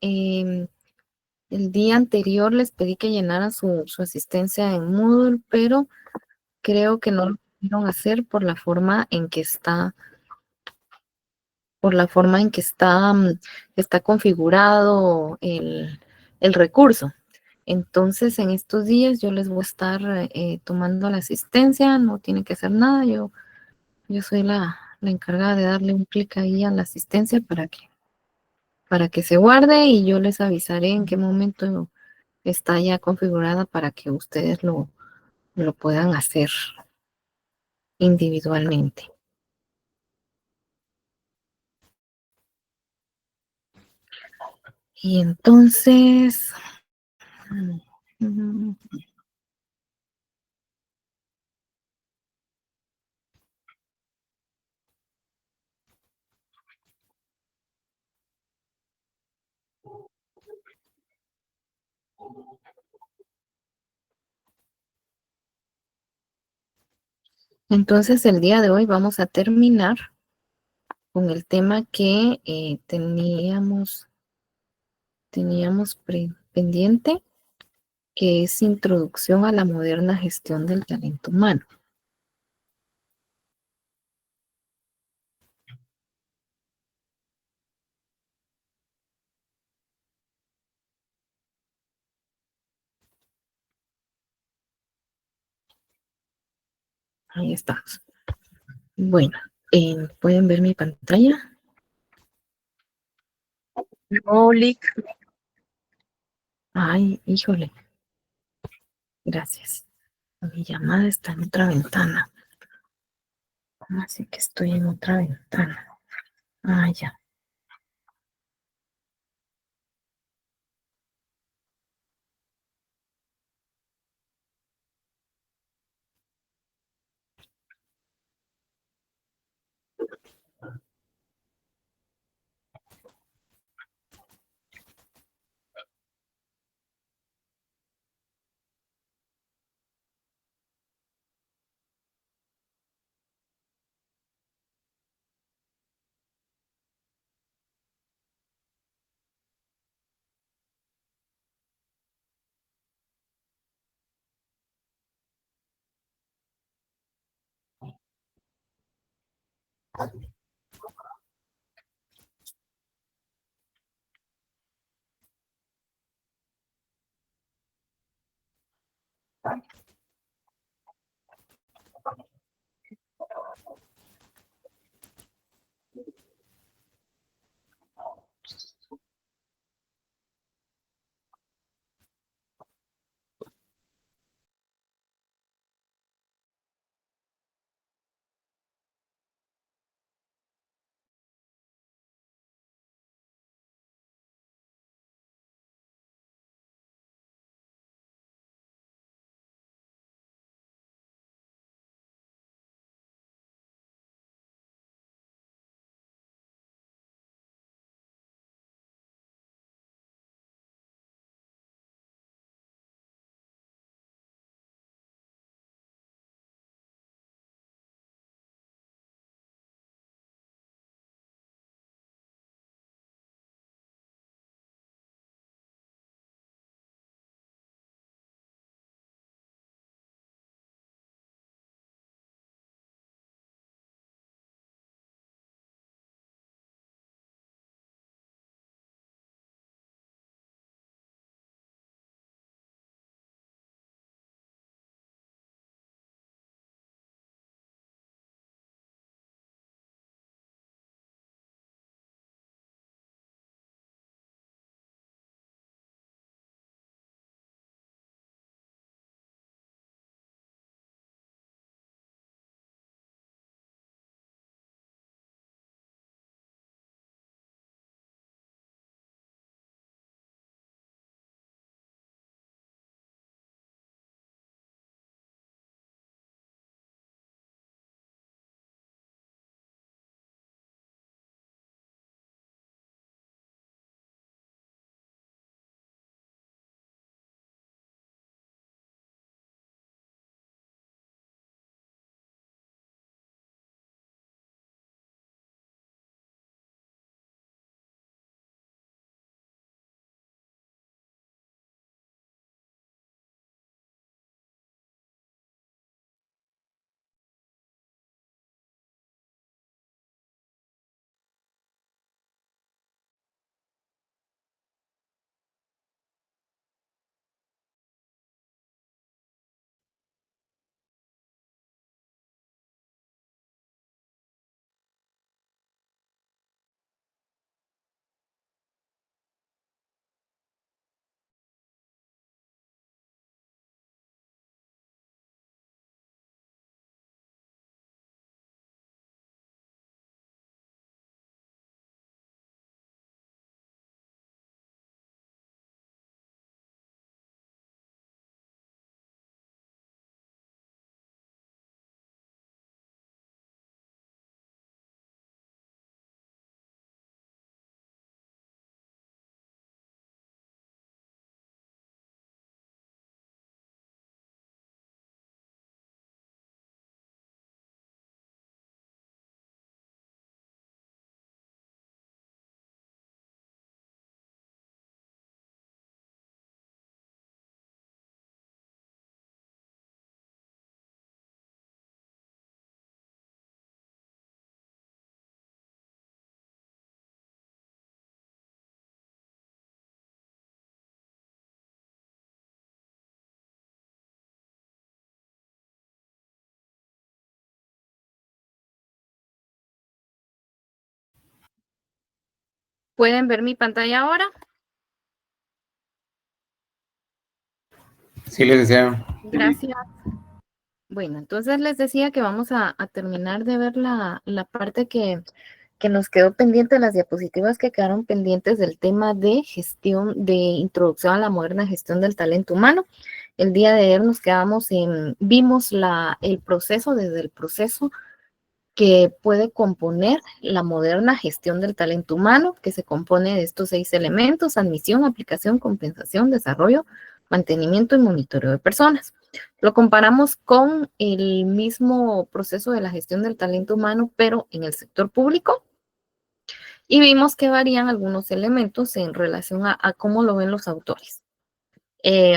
em, el día anterior les pedí que llenaran su asistencia en Moodle, pero creo que no lo pudieron hacer por la forma en que está configurado el recurso. Entonces, en estos días yo les voy a estar tomando la asistencia, no tienen que hacer nada, yo soy la encargada de darle un clic ahí a la asistencia para que se guarde y yo les avisaré en qué momento está ya configurada para que ustedes lo puedan hacer individualmente. Y entonces, mm, entonces el día de hoy vamos a terminar con el tema que teníamos pendiente, que es Introducción a la moderna gestión del talento humano. Ahí está. Bueno, ¿pueden ver mi pantalla? No, Lick. Ay, híjole, gracias. Mi llamada está en otra ventana. Así que estoy en otra ventana. Ah, ya. ¿Pueden ver mi pantalla ahora? Sí, licenciado. Gracias. Bueno, entonces les decía que vamos a terminar de ver la parte que nos quedó pendiente, las diapositivas que quedaron pendientes del tema de gestión, de introducción a la moderna gestión del talento humano. El día de ayer nos quedamos vimos el proceso, desde el proceso que puede componer la moderna gestión del talento humano, que se compone de estos 6 elementos: admisión, aplicación, compensación, desarrollo, mantenimiento y monitoreo de personas. Lo comparamos con el mismo proceso de la gestión del talento humano, pero en el sector público, y vimos que varían algunos elementos en relación a cómo lo ven los autores.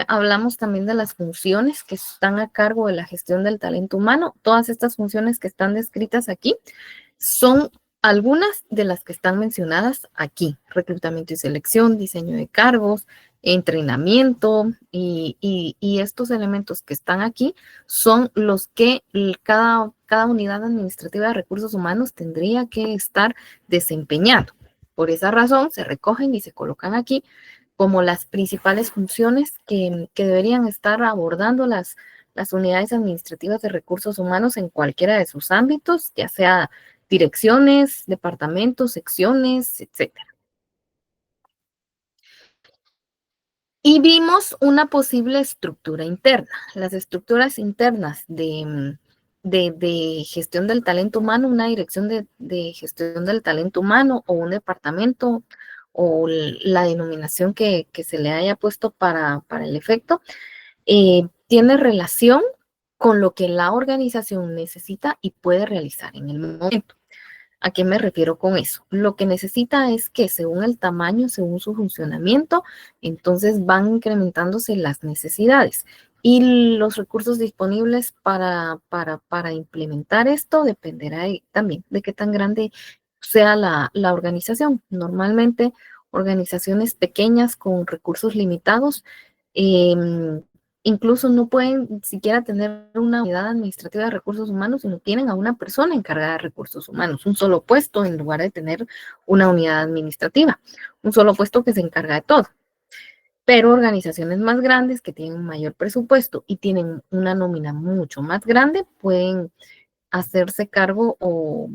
Hablamos también de las funciones que están a cargo de la gestión del talento humano. Todas estas funciones que están descritas aquí son algunas de las que están mencionadas aquí: reclutamiento y selección, diseño de cargos, entrenamiento, y estos elementos que están aquí son los que cada unidad administrativa de recursos humanos tendría que estar desempeñando. Por esa razón se recogen y se colocan aquí como las principales funciones que deberían estar abordando las unidades administrativas de recursos humanos en cualquiera de sus ámbitos, ya sea direcciones, departamentos, secciones, etcétera. Y vimos una posible estructura interna. Las estructuras internas de gestión del talento humano: una dirección de gestión del talento humano, o un departamento, o la denominación que se le haya puesto para el efecto, tiene relación con lo que la organización necesita y puede realizar en el momento. ¿A qué me refiero con eso? Lo que necesita es que, según el tamaño, según su funcionamiento, entonces van incrementándose las necesidades. Y los recursos disponibles para implementar esto dependerá también de qué tan grande sea la organización. Normalmente, organizaciones pequeñas con recursos limitados, eh, incluso no pueden siquiera tener una unidad administrativa de recursos humanos, sino tienen a una persona encargada de recursos humanos, un solo puesto en lugar de tener una unidad administrativa, un solo puesto que se encarga de todo. Pero organizaciones más grandes, que tienen un mayor presupuesto y tienen una nómina mucho más grande, pueden hacerse cargo o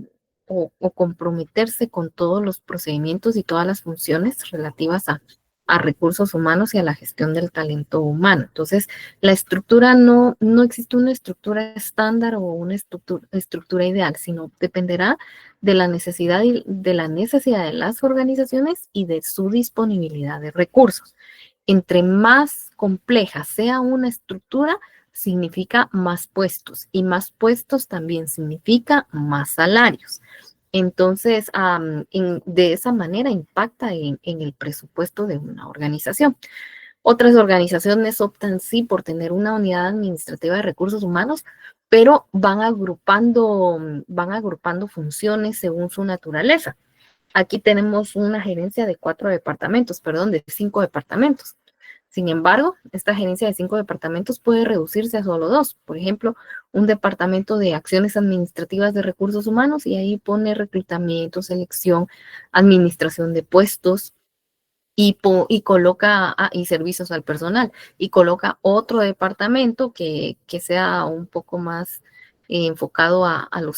comprometerse con todos los procedimientos y todas las funciones relativas a recursos humanos y a la gestión del talento humano. Entonces, la estructura no existe una estructura estándar o una estructura ideal, sino dependerá de la necesidad de las organizaciones y de su disponibilidad de recursos. Entre más compleja sea una estructura, significa más puestos, y más puestos también significa más salarios. Entonces, de esa manera impacta en el presupuesto de una organización. Otras organizaciones optan sí por tener una unidad administrativa de recursos humanos, pero van agrupando funciones según su naturaleza. Aquí tenemos una gerencia de 5 departamentos. Sin embargo, esta gerencia de 5 departamentos puede reducirse a solo 2. Por ejemplo, un departamento de acciones administrativas de recursos humanos, y ahí pone reclutamiento, selección, administración de puestos, y coloca y servicios al personal, y coloca otro departamento que sea un poco más enfocado al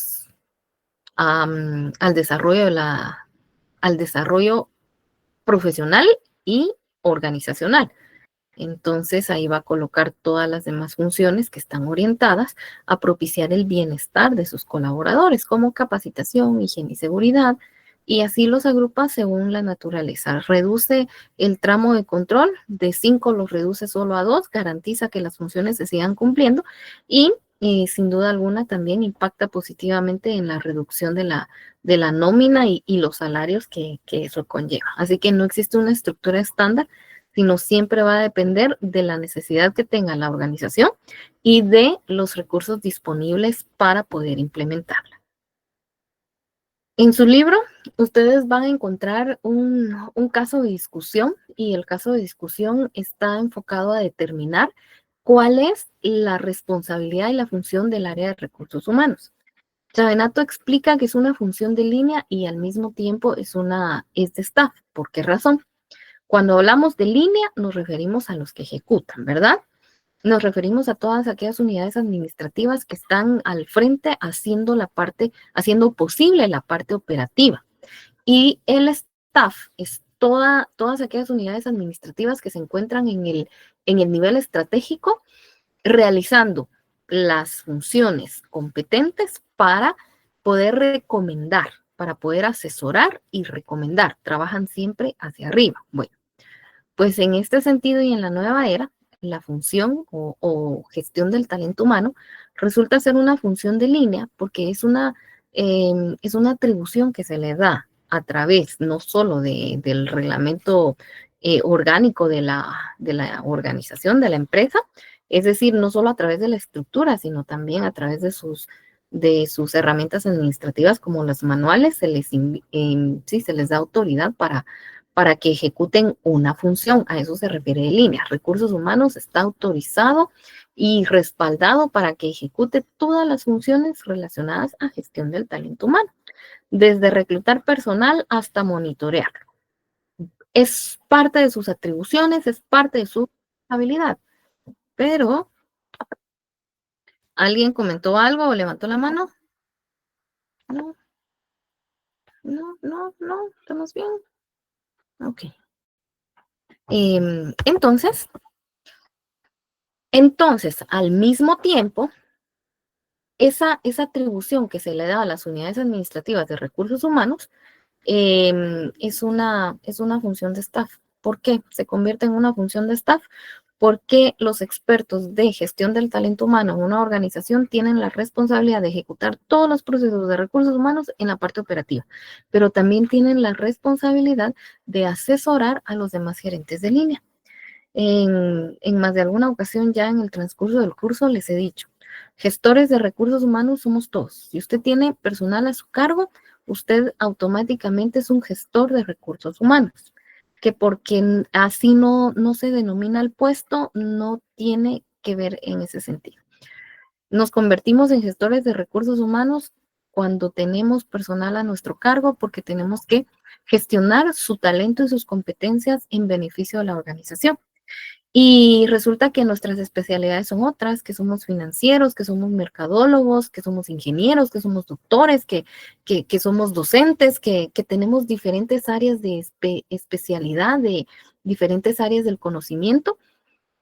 desarrollo al desarrollo profesional y organizacional. Entonces ahí va a colocar todas las demás funciones que están orientadas a propiciar el bienestar de sus colaboradores, como capacitación, higiene y seguridad, y así los agrupa según la naturaleza. Reduce el tramo de control de 5, los reduce solo a 2, garantiza que las funciones se sigan cumpliendo, y sin duda alguna también impacta positivamente en la reducción de la nómina y los salarios que eso conlleva. Así que no existe una estructura estándar, sino siempre va a depender de la necesidad que tenga la organización y de los recursos disponibles para poder implementarla. En su libro, ustedes van a encontrar un caso de discusión, y el caso de discusión está enfocado a determinar cuál es la responsabilidad y la función del área de recursos humanos. Chavenato explica que es una función de línea y al mismo tiempo es de staff. ¿Por qué razón? Cuando hablamos de línea, nos referimos a los que ejecutan, ¿verdad? Nos referimos a todas aquellas unidades administrativas que están al frente haciendo posible la parte operativa. Y el staff es todas aquellas unidades administrativas que se encuentran en el nivel estratégico realizando las funciones competentes para poder recomendar, para poder asesorar y recomendar. Trabajan siempre hacia arriba. Bueno, pues en este sentido y en la nueva era, la función o gestión del talento humano resulta ser una función de línea porque es una atribución que se le da a través no solo del reglamento orgánico de la organización, de la empresa, es decir, no solo a través de la estructura, sino también a través de sus herramientas administrativas como los manuales, sí, se les da autoridad para que ejecuten una función. A eso se refiere de línea. Recursos humanos está autorizado y respaldado para que ejecute todas las funciones relacionadas a gestión del talento humano, desde reclutar personal hasta monitorear. Es parte de sus atribuciones, es parte de su habilidad. Pero, ¿alguien comentó algo o levantó la mano? No, no, no, no, estamos bien. Ok. Entonces, al mismo tiempo, esa atribución que se le da a las unidades administrativas de recursos humanos es una función de staff. ¿Por qué se convierte en una función de staff? Porque los expertos de gestión del talento humano en una organización tienen la responsabilidad de ejecutar todos los procesos de recursos humanos en la parte operativa, pero también tienen la responsabilidad de asesorar a los demás gerentes de línea. En más de alguna ocasión ya en el transcurso del curso les he dicho, gestores de recursos humanos somos todos. Si usted tiene personal a su cargo, usted automáticamente es un gestor de recursos humanos, que porque así no se denomina el puesto, no tiene que ver en ese sentido. Nos convertimos en gestores de recursos humanos cuando tenemos personal a nuestro cargo porque tenemos que gestionar su talento y sus competencias en beneficio de la organización. Y resulta que nuestras especialidades son otras, que somos financieros, que somos mercadólogos, que somos ingenieros, que somos doctores, que somos docentes, que tenemos diferentes áreas de especialidad, de diferentes áreas del conocimiento.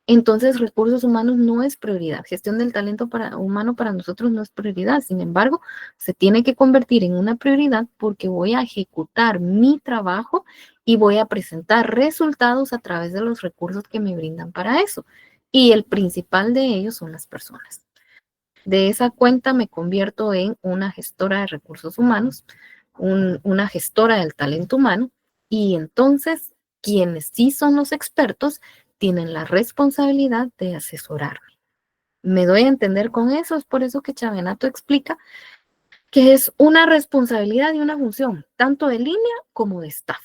Entonces, recursos humanos no es prioridad. Gestión del talento humano para nosotros no es prioridad. Sin embargo, se tiene que convertir en una prioridad porque voy a ejecutar mi trabajo y voy a presentar resultados a través de los recursos que me brindan para eso. Y el principal de ellos son las personas. De esa cuenta me convierto en una gestora de recursos humanos, una gestora del talento humano, y entonces quienes sí son los expertos tienen la responsabilidad de asesorarme. Me doy a entender con eso, es por eso que Chavenato explica que es una responsabilidad y una función, tanto de línea como de staff.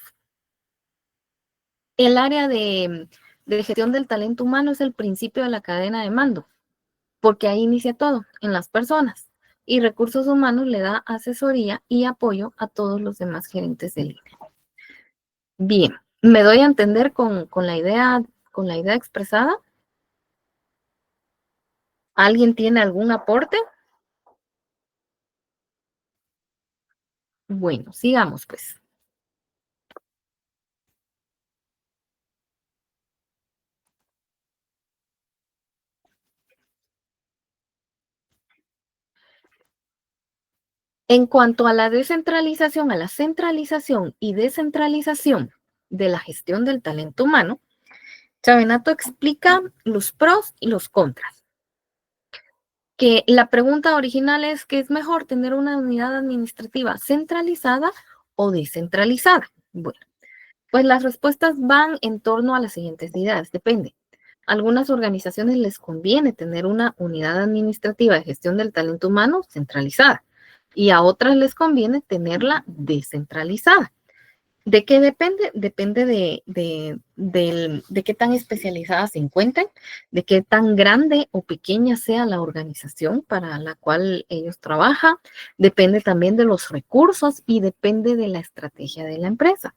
El área de gestión del talento humano es el principio de la cadena de mando, porque ahí inicia todo, en las personas. Y recursos humanos le da asesoría y apoyo a todos los demás gerentes de línea. Bien, ¿me doy a entender con la idea expresada? ¿Alguien tiene algún aporte? Bueno, sigamos pues. En cuanto a la descentralización, a la centralización y descentralización de la gestión del talento humano, Chavenato explica los pros y los contras. Que la pregunta original es que es mejor tener una unidad administrativa centralizada o descentralizada. Bueno, pues las respuestas van en torno a las siguientes ideas, depende. A algunas organizaciones les conviene tener una unidad administrativa de gestión del talento humano centralizada y a otras les conviene tenerla descentralizada. ¿De qué depende? Depende de qué tan especializadas se encuentren, de qué tan grande o pequeña sea la organización para la cual ellos trabajan, depende también de los recursos y depende de la estrategia de la empresa.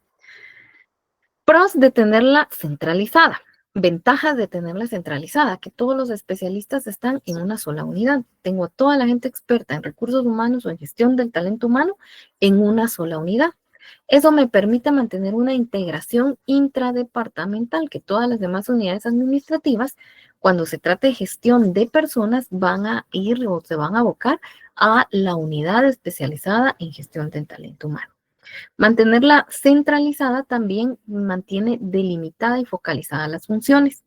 Pros de tenerla centralizada. Ventajas de tenerla centralizada, que todos los especialistas están en una sola unidad. Tengo a toda la gente experta en recursos humanos o en gestión del talento humano en una sola unidad. Eso me permite mantener una integración intradepartamental, que todas las demás unidades administrativas, cuando se trate de gestión de personas, van a ir o se van a abocar a la unidad especializada en gestión del talento humano. Mantenerla centralizada también mantiene delimitada y focalizada las funciones.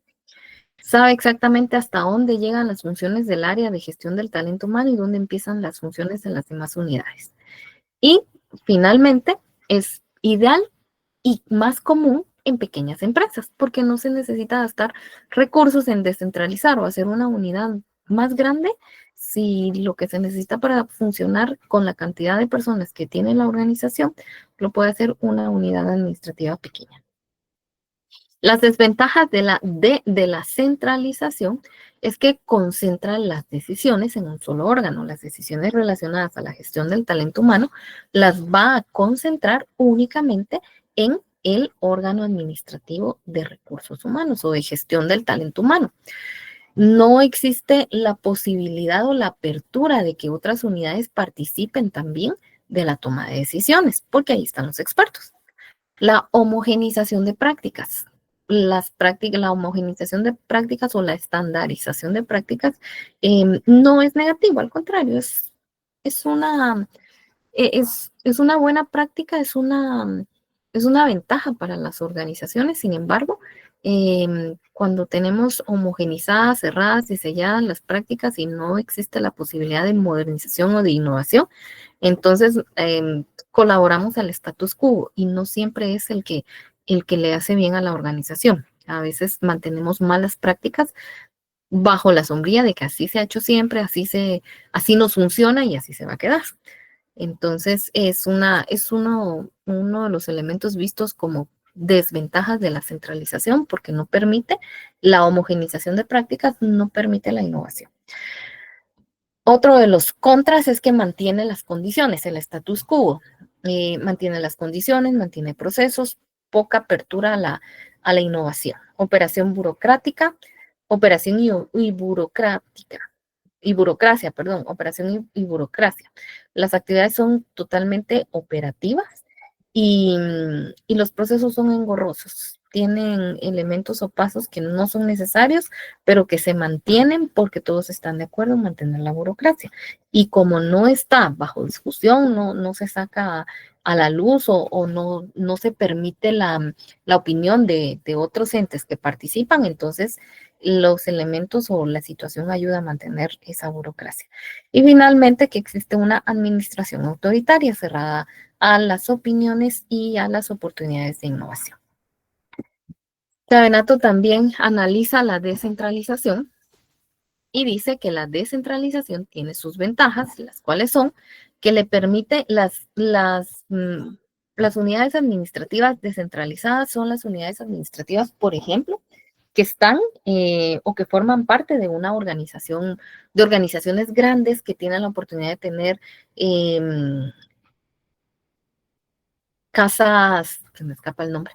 Sabe exactamente hasta dónde llegan las funciones del área de gestión del talento humano y dónde empiezan las funciones en las demás unidades. Y finalmente, es ideal y más común en pequeñas empresas, porque no se necesita gastar recursos en descentralizar o hacer una unidad más grande si lo que se necesita para funcionar con la cantidad de personas que tiene la organización lo puede hacer una unidad administrativa pequeña. Las desventajas de la centralización es que concentra las decisiones en un solo órgano. Las decisiones relacionadas a la gestión del talento humano las va a concentrar únicamente en el órgano administrativo de recursos humanos o de gestión del talento humano. No existe la posibilidad o la apertura de que otras unidades participen también de la toma de decisiones, porque ahí están los expertos. La homogenización de prácticas. La homogenización de prácticas o la estandarización de prácticas no es negativo, al contrario, es una es una buena práctica, es una ventaja para las organizaciones. Sin embargo, cuando tenemos homogenizadas, cerradas y selladas las prácticas y no existe la posibilidad de modernización o de innovación, entonces colaboramos al status quo y no siempre es el que le hace bien a la organización. A veces mantenemos malas prácticas bajo la sombrilla de que así se ha hecho siempre, así nos funciona y así se va a quedar. Entonces, es uno de los elementos vistos como desventajas de la centralización porque no permite la homogenización de prácticas, no permite la innovación. Otro de los contras es que mantiene las condiciones, el status quo, mantiene las condiciones, mantiene procesos, poca apertura a la innovación. Operación burocrática, operación y burocrática y burocracia, perdón, operación y burocracia. Las actividades son totalmente operativas y los procesos son engorrosos. Tienen elementos o pasos que no son necesarios, pero que se mantienen porque todos están de acuerdo en mantener la burocracia. Y como no está bajo discusión, no se saca a la luz o no se permite la opinión de otros entes que participan, entonces los elementos o la situación ayuda a mantener esa burocracia. Y finalmente, que existe una administración autoritaria cerrada a las opiniones y a las oportunidades de innovación. Cavenato también analiza la descentralización y dice que la descentralización tiene sus ventajas, las cuales son que le permite las unidades administrativas descentralizadas son las unidades administrativas, por ejemplo, que están o que forman parte de una organización, de organizaciones grandes que tienen la oportunidad de tener casas, se me escapa el nombre,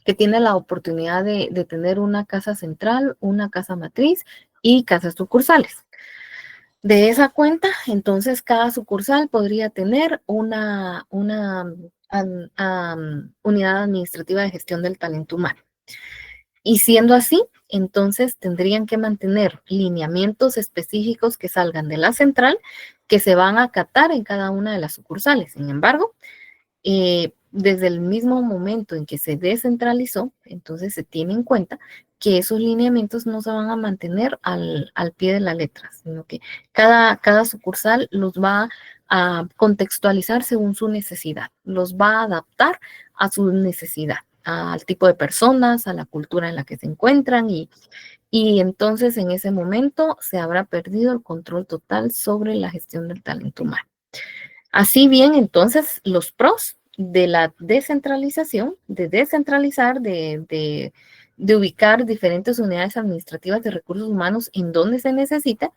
que tienen la oportunidad de tener una casa central, una casa matriz y casas sucursales. De esa cuenta, entonces cada sucursal podría tener una unidad administrativa de gestión del talento humano. Y siendo así, entonces tendrían que mantener lineamientos específicos que salgan de la central que se van a acatar en cada una de las sucursales. Sin embargo, desde el mismo momento en que se descentralizó, entonces se tiene en cuenta que esos lineamientos no se van a mantener al pie de la letra, sino que cada sucursal los va a contextualizar según su necesidad, los va a adaptar a su necesidad, al tipo de personas, a la cultura en la que se encuentran y entonces en ese momento se habrá perdido el control total sobre la gestión del talento humano. Así bien, entonces, los pros de la descentralización, de descentralizar, de ubicar diferentes unidades administrativas de recursos humanos en donde se necesita,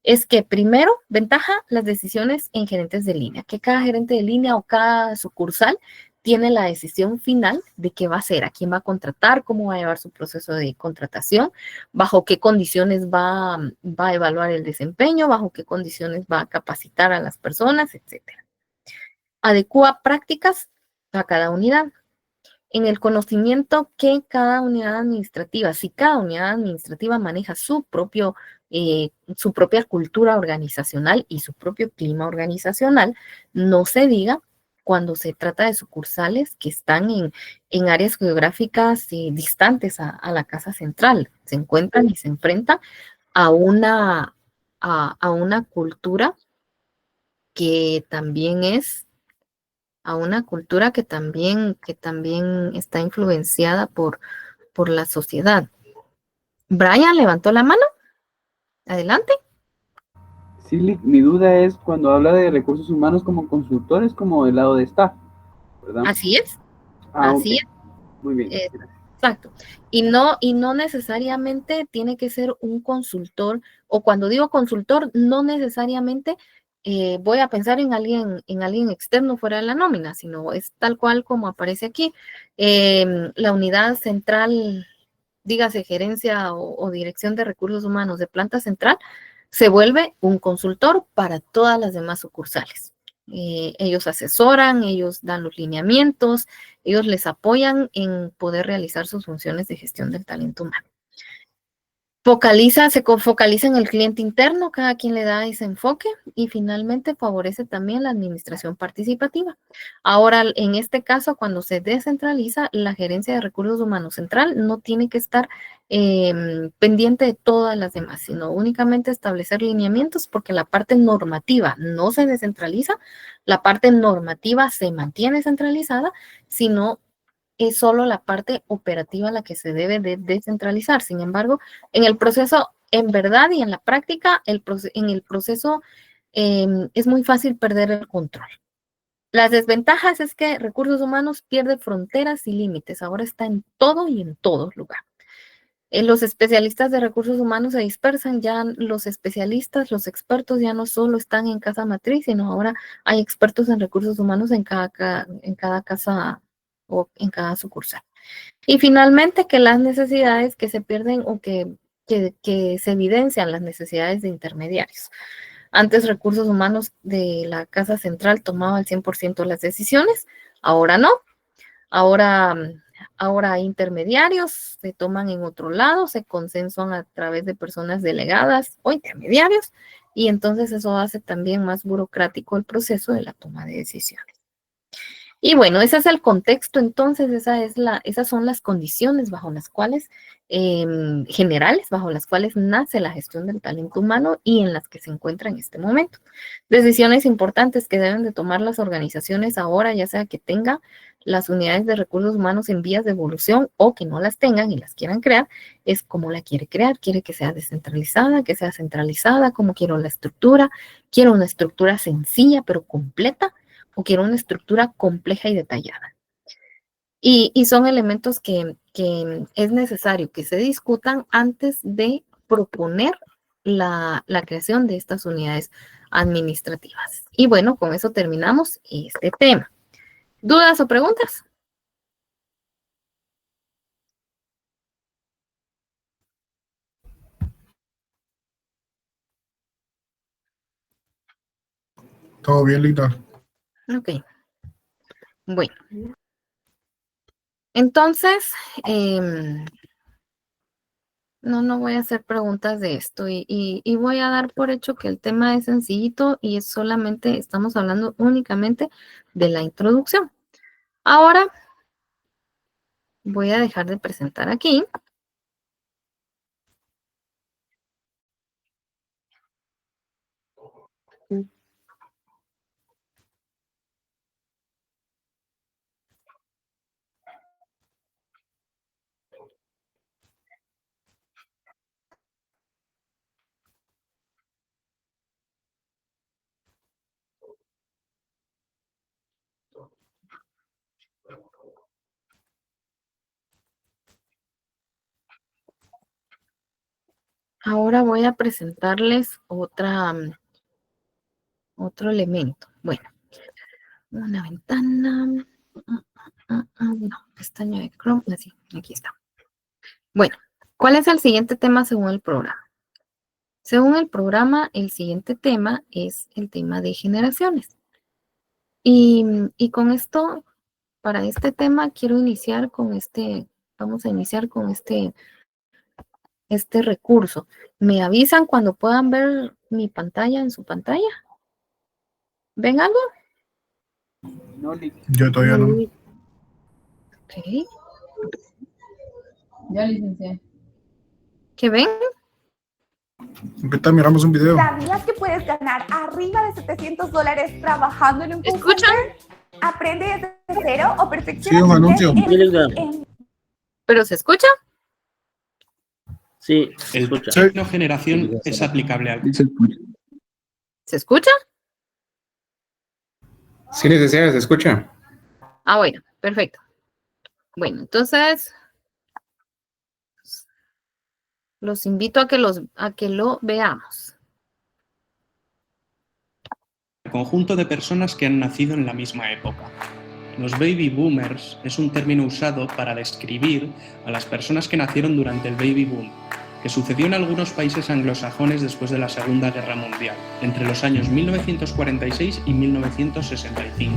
es que primero, ventaja, las decisiones en gerentes de línea, que cada gerente de línea o cada sucursal tiene la decisión final de qué va a hacer, a quién va a contratar, cómo va a llevar su proceso de contratación, bajo qué condiciones va a evaluar el desempeño, bajo qué condiciones va a capacitar a las personas, etcétera. Adecua prácticas a cada unidad en el conocimiento que cada unidad administrativa, si cada unidad administrativa maneja su propia cultura organizacional y su propio clima organizacional, no se diga cuando se trata de sucursales que están en áreas geográficas distantes a la casa central, se encuentran y se enfrentan a a una cultura que también es a una cultura que también está influenciada por la sociedad. Brian levantó la mano. Adelante. Sí, mi duda es cuando habla de recursos humanos como consultores, como del lado de staff, ¿verdad? Así es, Ah, ok. así es. Muy bien. Gracias. Exacto. Y no necesariamente tiene que ser un consultor, o cuando digo consultor, no necesariamente voy a pensar en alguien externo fuera de la nómina, sino es tal cual como aparece aquí. La unidad central, dígase gerencia o dirección de recursos humanos de planta central, se vuelve un consultor para todas las demás sucursales. Ellos asesoran, ellos dan los lineamientos, ellos les apoyan en poder realizar sus funciones de gestión del talento humano. Se focaliza en el cliente interno, cada quien le da ese enfoque y finalmente favorece también la administración participativa. Ahora, en este caso, cuando se descentraliza, la gerencia de recursos humanos central no tiene que estar pendiente de todas las demás, sino únicamente establecer lineamientos porque la parte normativa no se descentraliza, la parte normativa se mantiene centralizada, sino es solo la parte operativa la que se debe de descentralizar. Sin embargo, en el proceso, en verdad y en la práctica, en el proceso es muy fácil perder el control. Las desventajas es que recursos humanos pierde fronteras y límites. Ahora está en todo y en todo lugar. Los especialistas de recursos humanos se dispersan, ya los especialistas, los expertos ya no solo están en casa matriz, sino ahora hay expertos en recursos humanos en cada casa o en cada sucursal. Y finalmente, que las necesidades que se pierden o que se evidencian las necesidades de intermediarios. Antes recursos humanos de la casa central tomaba el 100% de las decisiones, ahora no. Ahora, ahora hay intermediarios, se toman en otro lado, se consensuan a través de personas delegadas o intermediarios, y entonces eso hace también más burocrático el proceso de la toma de decisiones. Y bueno, ese es el contexto, entonces esas son las condiciones bajo las cuales, generales, bajo las cuales nace la gestión del talento humano y en las que se encuentra en este momento. Decisiones importantes que deben de tomar las organizaciones ahora, ya sea que tengan las unidades de recursos humanos en vías de evolución o que no las tengan y las quieran crear, es cómo la quiere crear, quiere que sea descentralizada, que sea centralizada, cómo quiero una estructura sencilla pero completa o quiero una estructura compleja y detallada. Y son elementos que es necesario que se discutan antes de proponer la creación de estas unidades administrativas. Y bueno, con eso terminamos este tema. ¿Dudas o preguntas? Todo bien, Lita. Ok, bueno. Entonces, no voy a hacer preguntas de esto y voy a dar por hecho que el tema es sencillito y es solamente, estamos hablando únicamente de la introducción. Ahora voy a dejar de presentar aquí. Ahora voy a presentarles otro elemento. Bueno, una ventana. No, pestaña de Chrome. Así, aquí está. Bueno, ¿cuál es el siguiente tema según el programa? Según el programa, el siguiente tema es el tema de generaciones. Y con esto, para este tema, quiero iniciar con vamos a iniciar con este recurso. ¿Me avisan cuando puedan ver mi pantalla en su pantalla? ¿Ven algo? No, Lick. Yo todavía no. Ok. Ya, licenciada. ¿Qué ven? Ahorita miramos un video. ¿Sabías que puedes ganar arriba de $700 trabajando en un call ¿Escuchan? center? Aprende desde cero o perfecciona Sí, un tu anuncio. inglés Sí, en ¿Pero se escucha? Sí, se El escucha. Sí. término generación es aplicable al Dice, ¿Se escucha? Sí, licenciada, se escucha. Ah, bueno, perfecto. Bueno, entonces los invito a que lo veamos. conjunto de personas que han nacido en la misma época. Los baby boomers es un término usado para describir a las personas que nacieron durante el baby boom, que sucedió en algunos países anglosajones después de la Segunda Guerra Mundial, entre los años 1946 y 1965.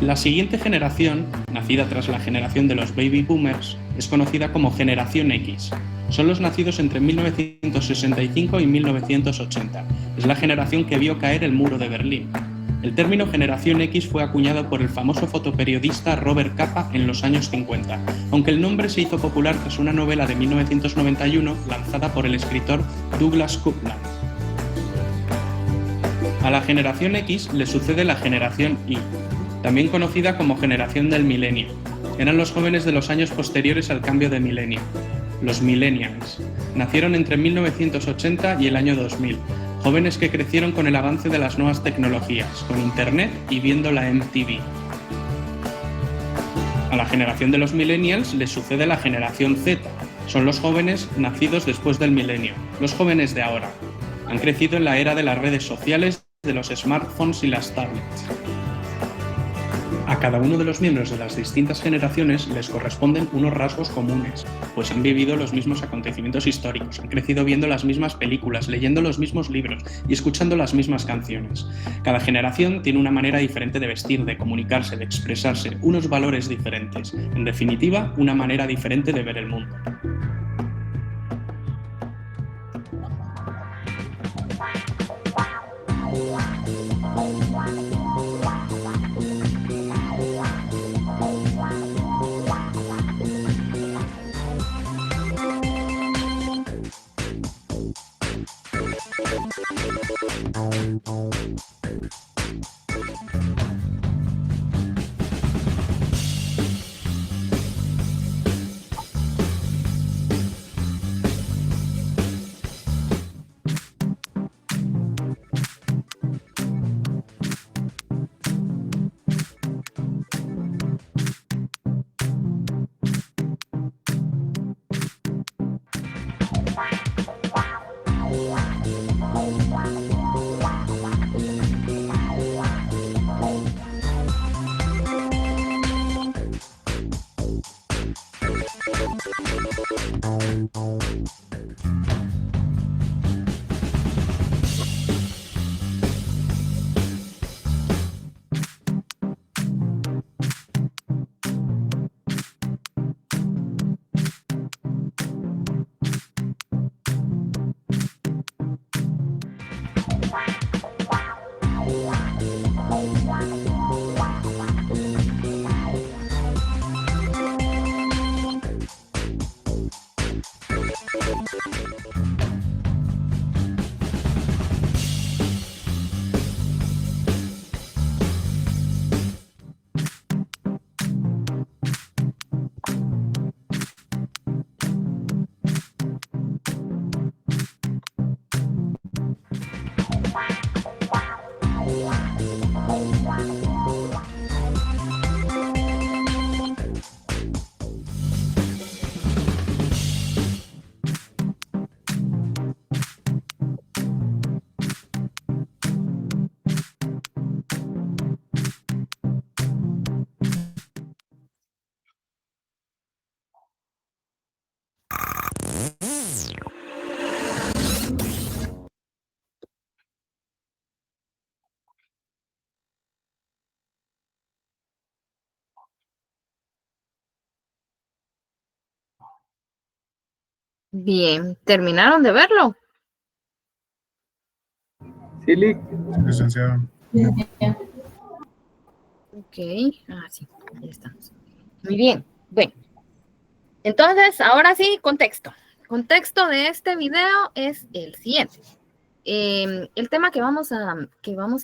La siguiente generación, nacida tras la generación de los baby boomers, es conocida como generación X. Son los nacidos entre 1965 y 1980. Es la generación que vio caer el muro de Berlín. El término generación X fue acuñado por el famoso fotoperiodista Robert Capa en los años 50, aunque el nombre se hizo popular tras una novela de 1991 lanzada por el escritor Douglas Coupland. A la generación X le sucede la generación Y, también conocida como generación del milenio. Eran los jóvenes de los años posteriores al cambio de milenio. Los millennials. Nacieron entre 1980 y el año 2000. Jóvenes que crecieron con el avance de las nuevas tecnologías, con Internet y viendo la MTV. A la generación de los millennials le sucede la generación Z. Son los jóvenes nacidos después del milenio, los jóvenes de ahora. Han crecido en la era de las redes sociales, de los smartphones y las tablets. A cada uno de los miembros de las distintas generaciones les corresponden unos rasgos comunes, pues han vivido los mismos acontecimientos históricos, han crecido viendo las mismas películas, leyendo los mismos libros y escuchando las mismas canciones. Cada generación tiene una manera diferente de vestir, de comunicarse, de expresarse, unos valores diferentes. En definitiva, una manera diferente de ver el mundo. Bien, ¿terminaron de verlo? Sí, Lick. Licenciado. Ok, sí, ahí estamos. Muy bien, bueno. Entonces, ahora sí, contexto. Contexto de este video es el siguiente. El tema que vamos a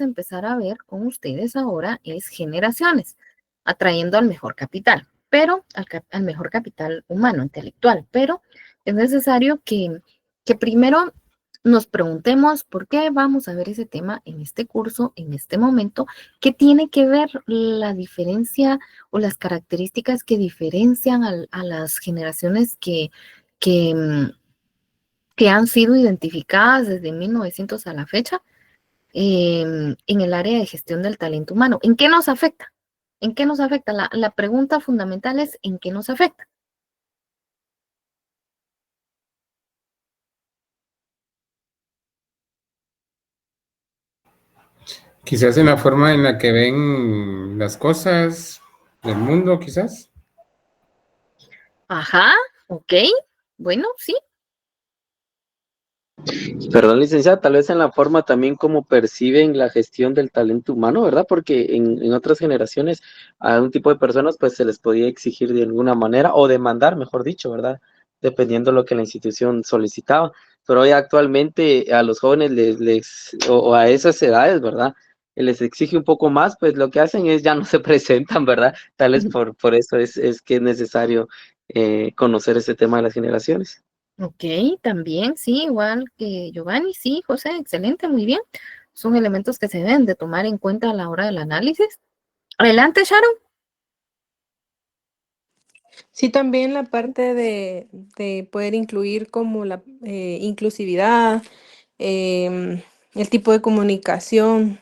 empezar a ver con ustedes ahora es generaciones, atrayendo al mejor capital, pero al mejor capital humano, intelectual. Pero es necesario que primero nos preguntemos por qué vamos a ver ese tema en este curso, en este momento, qué tiene que ver la diferencia o las características que diferencian a las generaciones que, mm, que han sido identificadas desde 1900 a la fecha en el área de gestión del talento humano. ¿En qué nos afecta? ¿En qué nos afecta? La pregunta fundamental es ¿en qué nos afecta? Quizás en la forma en la que ven las cosas del mundo, quizás. Ajá, ok, bueno, sí. Perdón, licenciada, tal vez en la forma también como perciben la gestión del talento humano, ¿verdad? Porque en otras generaciones a un tipo de personas pues se les podía exigir de alguna manera o demandar, mejor dicho, ¿verdad? Dependiendo de lo que la institución solicitaba. Pero hoy actualmente a los jóvenes o a esas edades, ¿verdad? Les exige un poco más, pues lo que hacen es ya no se presentan, ¿verdad? Tal vez por eso es que es necesario conocer ese tema de las generaciones. Ok, también, sí, igual que Giovanni, sí, José, excelente, muy bien. Son elementos que se deben de tomar en cuenta a la hora del análisis. Adelante, Sharon. Sí, también la parte de poder incluir como la inclusividad, em, el tipo de comunicación,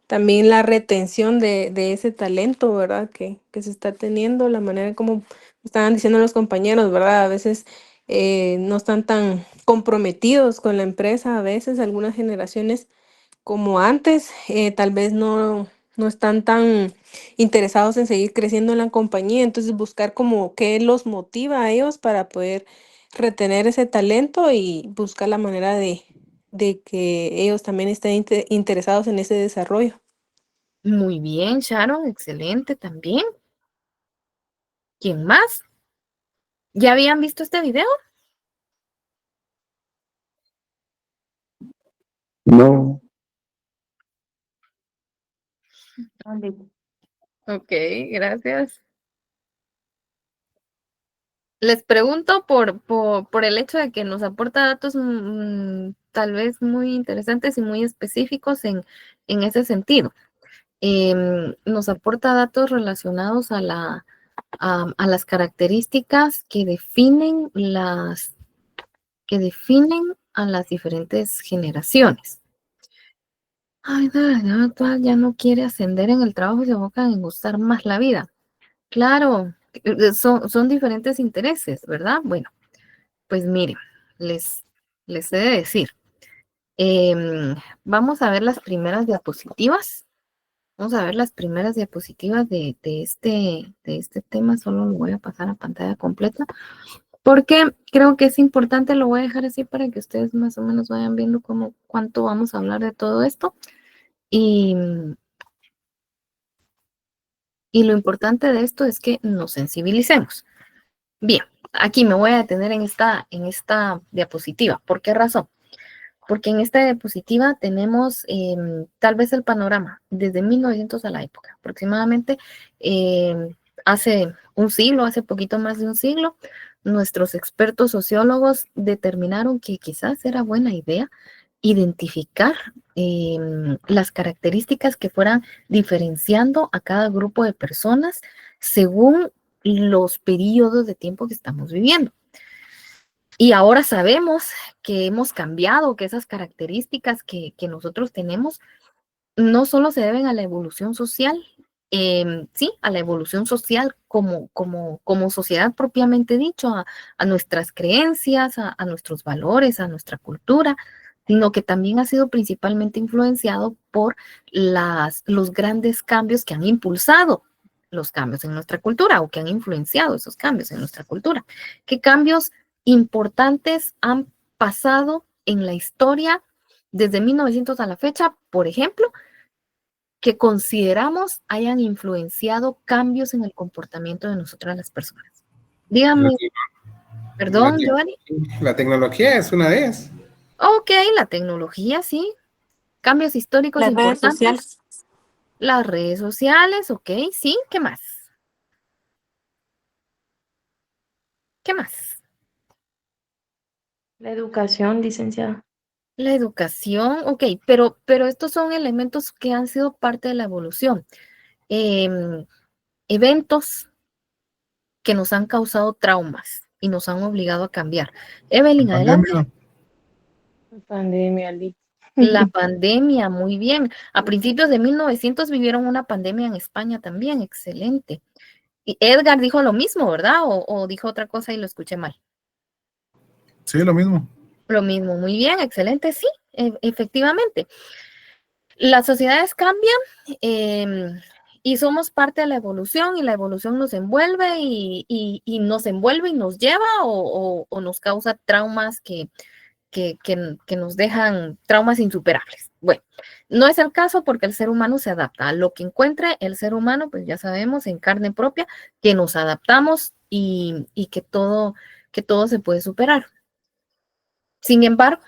también la retención de ese talento, ¿verdad? Que se está teniendo, la manera como estaban diciendo los compañeros, ¿verdad? A veces no están tan comprometidos con la empresa, a veces algunas generaciones como antes, tal vez no están tan interesados en seguir creciendo en la compañía, entonces buscar como qué los motiva a ellos para poder retener ese talento y buscar la manera de que ellos también estén interesados en ese desarrollo. Muy bien, Sharon, excelente también. ¿Quién más? ¿Ya habían visto este video? No. Ok, gracias. Les pregunto por el hecho de que nos aporta datos tal vez muy interesantes y muy específicos en ese sentido. Nos aporta datos relacionados a las características que definen a las diferentes generaciones. Ay, la generación actual ya no quiere ascender en el trabajo y se abocan en gustar más la vida. Claro, son diferentes intereses, ¿verdad? Bueno, pues miren, les, les he de decir, vamos a ver las primeras diapositivas. Vamos a ver las primeras diapositivas de este tema. Solo lo voy a pasar a pantalla completa porque creo que es importante. Lo voy a dejar así para que ustedes más o menos vayan viendo cuánto vamos a hablar de todo esto. Y, y lo importante de esto es que nos sensibilicemos. Bien, aquí me voy a detener en esta diapositiva. ¿Por qué razón? Porque en esta diapositiva tenemos tal vez el panorama desde 1900 a la época, aproximadamente hace un siglo, hace poquito más de un siglo, nuestros expertos sociólogos determinaron que quizás era buena idea identificar las características que fueran diferenciando a cada grupo de personas según los periodos de tiempo que estamos viviendo. Y ahora sabemos que hemos cambiado, que esas características que nosotros tenemos no solo se deben a la evolución social, sí, a la evolución social como sociedad propiamente dicho, a nuestras creencias, a nuestros valores, a nuestra cultura, sino que también ha sido principalmente influenciado por los grandes cambios que han impulsado los cambios en nuestra cultura o que han influenciado esos cambios en nuestra cultura. ¿Qué cambios importantes han pasado en la historia desde 1900 a la fecha, por ejemplo, que consideramos hayan influenciado cambios en el comportamiento de nosotras las personas? Dígame, perdón, Giovanni. La tecnología es una de ellas. Ok, la tecnología, sí. Cambios históricos Las redes importantes. sociales. Las redes sociales, ok, sí. ¿Qué más? ¿Qué más? La educación, licenciada. La educación, ok, pero estos son elementos que han sido parte de la evolución. Eventos que nos han causado traumas y nos han obligado a cambiar. Evelyn, adelante. Pandemia, La pandemia, muy bien. A principios de 1900 vivieron una pandemia en España también, excelente. Y Edgar dijo lo mismo, ¿verdad? ¿O dijo otra cosa y lo escuché mal? Sí, lo mismo. Lo mismo, muy bien, excelente, sí, efectivamente. Las sociedades cambian y somos parte de la evolución y la evolución nos envuelve y nos envuelve y nos lleva o nos causa traumas que nos dejan traumas insuperables. Bueno, no es el caso porque el ser humano se adapta a lo que encuentre el ser humano, pues ya sabemos en carne propia que nos adaptamos y que todo se puede superar. Sin embargo,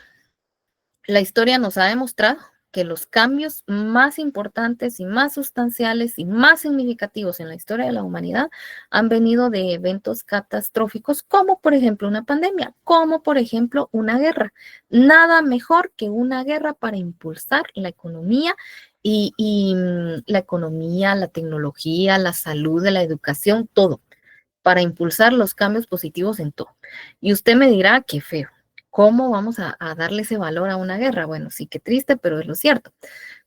la historia nos ha demostrado que los cambios más importantes y más sustanciales y más significativos en la historia de la humanidad han venido de eventos catastróficos, como por ejemplo una pandemia, como por ejemplo una guerra. Nada mejor que una guerra para impulsar la economía la economía, la tecnología, la salud, la educación, todo, para impulsar los cambios positivos en todo. Y usted me dirá, qué feo. ¿Cómo vamos a darle ese valor a una guerra? Bueno, sí, qué triste, pero es lo cierto.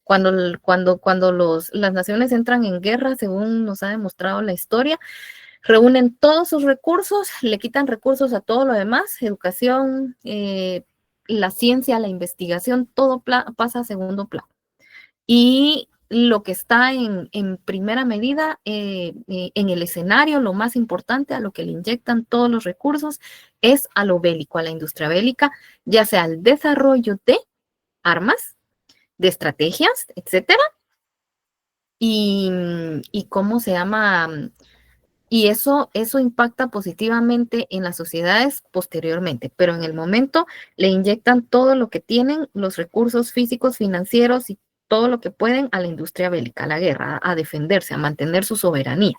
Cuando las naciones entran en guerra, según nos ha demostrado la historia, reúnen todos sus recursos, le quitan recursos a todo lo demás, educación, la ciencia, la investigación, todo pasa a segundo plano. Y lo que está en primera medida en el escenario, lo más importante, a lo que le inyectan todos los recursos, es a lo bélico, a la industria bélica, ya sea al desarrollo de armas, de estrategias, etcétera. Y cómo se llama, y eso impacta positivamente en las sociedades posteriormente, pero en el momento le inyectan todo lo que tienen, los recursos físicos, financieros y todo lo que pueden a la industria bélica, a la guerra, a defenderse, a mantener su soberanía.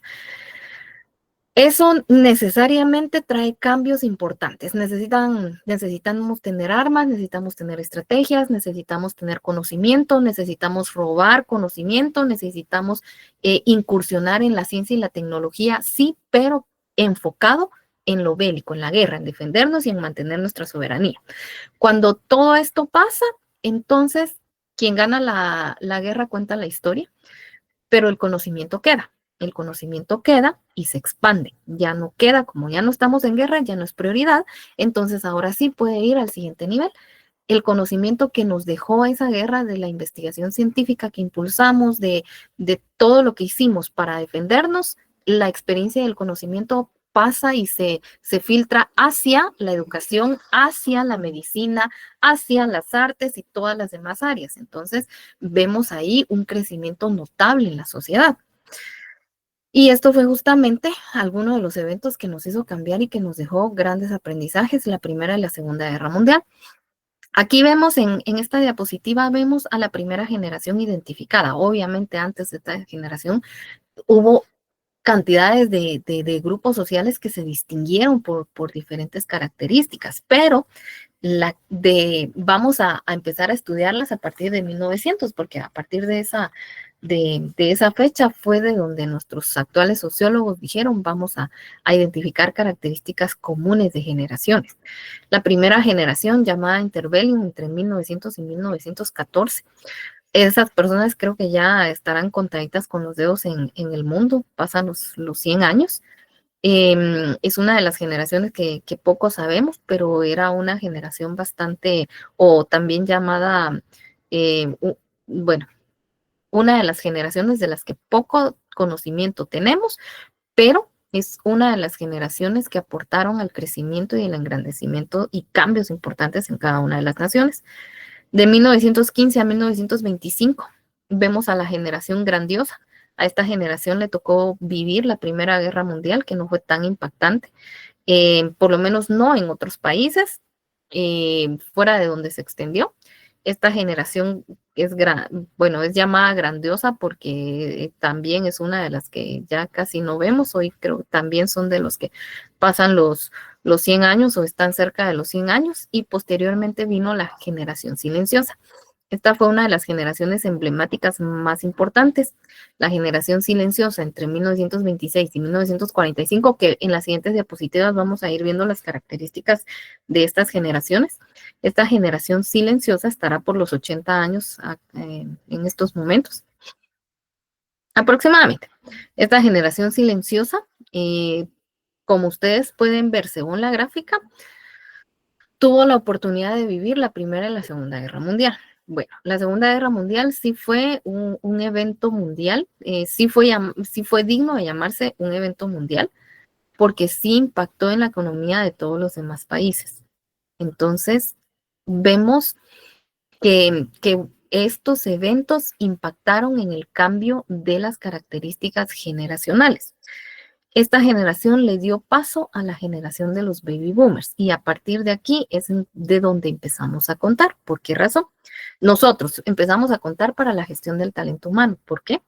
Eso necesariamente trae cambios importantes. Necesitamos tener armas, necesitamos tener estrategias, necesitamos tener conocimiento, necesitamos robar conocimiento, necesitamos incursionar en la ciencia y la tecnología, sí, pero enfocado en lo bélico, en la guerra, en defendernos y en mantener nuestra soberanía. Cuando todo esto pasa, entonces quien gana la guerra cuenta la historia, pero el conocimiento queda. El conocimiento queda y se expande. Ya no queda, como ya no estamos en guerra, ya no es prioridad, entonces ahora sí puede ir al siguiente nivel. El conocimiento que nos dejó esa guerra, de la investigación científica que impulsamos, de todo lo que hicimos para defendernos, la experiencia y el conocimiento pasa y se filtra hacia la educación, hacia la medicina, hacia las artes y todas las demás áreas. Entonces, vemos ahí un crecimiento notable en la sociedad. Y esto fue justamente alguno de los eventos que nos hizo cambiar y que nos dejó grandes aprendizajes, la Primera y la Segunda Guerra Mundial. Aquí vemos en esta diapositiva, vemos a la primera generación identificada. Obviamente antes de esta generación hubo cantidades de grupos sociales que se distinguieron por diferentes características, pero vamos a empezar a estudiarlas a partir de 1900, porque a partir de esa fecha fue de donde nuestros actuales sociólogos dijeron vamos a identificar características comunes de generaciones. La primera generación, llamada Interbellum, entre 1900 y 1914, esas personas creo que ya estarán contaditas con los dedos en el mundo, pasan los 100 años. Es una de las generaciones que poco sabemos, pero era una generación bastante, o también llamada, bueno, una de las generaciones de las que poco conocimiento tenemos, pero Es una de las generaciones que aportaron al crecimiento y el engrandecimiento y cambios importantes en cada una de las naciones. De 1915 a 1925 vemos a la generación grandiosa. A esta generación le tocó vivir la Primera Guerra Mundial, que no fue tan impactante, por lo menos no en otros países, fuera de donde se extendió. Esta generación es, bueno, es llamada grandiosa porque también es una de las que ya casi no vemos. Hoy creo que también son de los que pasan los 100 años o están cerca de los 100 años, y posteriormente vino la generación silenciosa. Esta fue una de las generaciones emblemáticas más importantes, la generación silenciosa entre 1926 y 1945, que en las siguientes diapositivas vamos a ir viendo las características de estas generaciones. Esta generación silenciosa estará por los 80 años en estos momentos, aproximadamente. Esta generación silenciosa, como ustedes pueden ver según la gráfica, tuvo la oportunidad de vivir la Primera y la Segunda Guerra Mundial. Bueno, la Segunda Guerra Mundial sí fue un evento mundial, sí fue digno de llamarse un evento mundial, porque sí impactó en la economía de todos los demás países. Entonces, vemos que estos eventos impactaron en el cambio de las características generacionales. Esta generación le dio paso a la generación de los baby boomers, y a partir de aquí es de donde empezamos a contar. ¿Por qué razón? Nosotros empezamos a contar para la gestión del talento humano. ¿Por qué?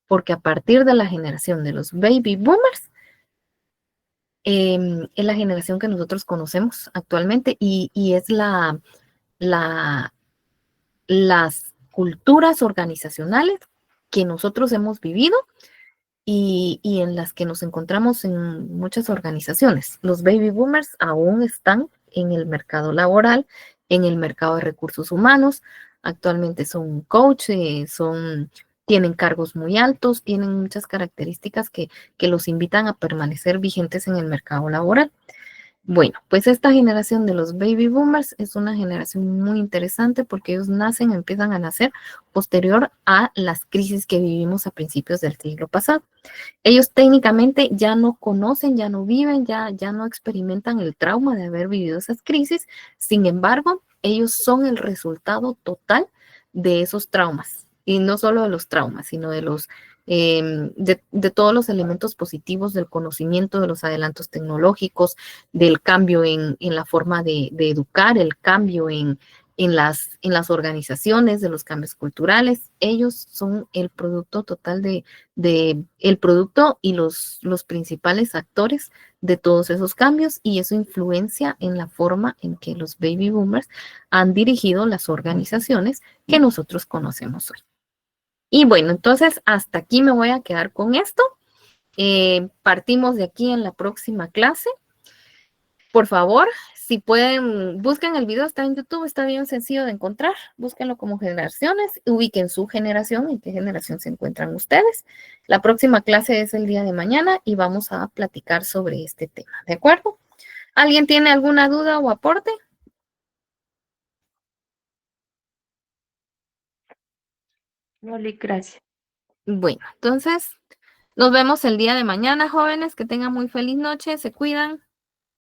Porque a partir de la generación de los baby boomers es la generación que nosotros conocemos actualmente, y es las culturas organizacionales que nosotros hemos vivido y en las que nos encontramos en muchas organizaciones. Los baby boomers aún están en el mercado laboral, en el mercado de recursos humanos. Actualmente son coaches, tienen cargos muy altos, tienen muchas características que los invitan a permanecer vigentes en el mercado laboral. Bueno, pues esta generación de los baby boomers es una generación muy interesante porque ellos empiezan a nacer posterior a las crisis que vivimos a principios del siglo pasado. Ellos técnicamente ya no conocen, ya no viven, ya no experimentan el trauma de haber vivido esas crisis. Sin embargo, ellos son el resultado total de esos traumas. Y no solo de los traumas, sino de de todos los elementos positivos del conocimiento, de los adelantos tecnológicos, del cambio en la forma de educar, el cambio en las organizaciones, de los cambios culturales. Ellos son el producto total el producto y los principales actores de todos esos cambios, y eso influencia en la forma en que los baby boomers han dirigido las organizaciones que nosotros conocemos hoy. Y bueno, entonces hasta aquí me voy a quedar con esto. Partimos de aquí en la próxima clase. Por favor, si pueden, busquen el video, está en YouTube, está bien sencillo de encontrar. Búsquenlo como generaciones, ubiquen su generación, en qué generación se encuentran ustedes. La próxima clase es el día de mañana y vamos a platicar sobre este tema, ¿de acuerdo? ¿Alguien tiene alguna duda o aporte? Vale, gracias. Bueno, entonces nos vemos el día de mañana, jóvenes. Que tengan muy feliz noche, se cuidan.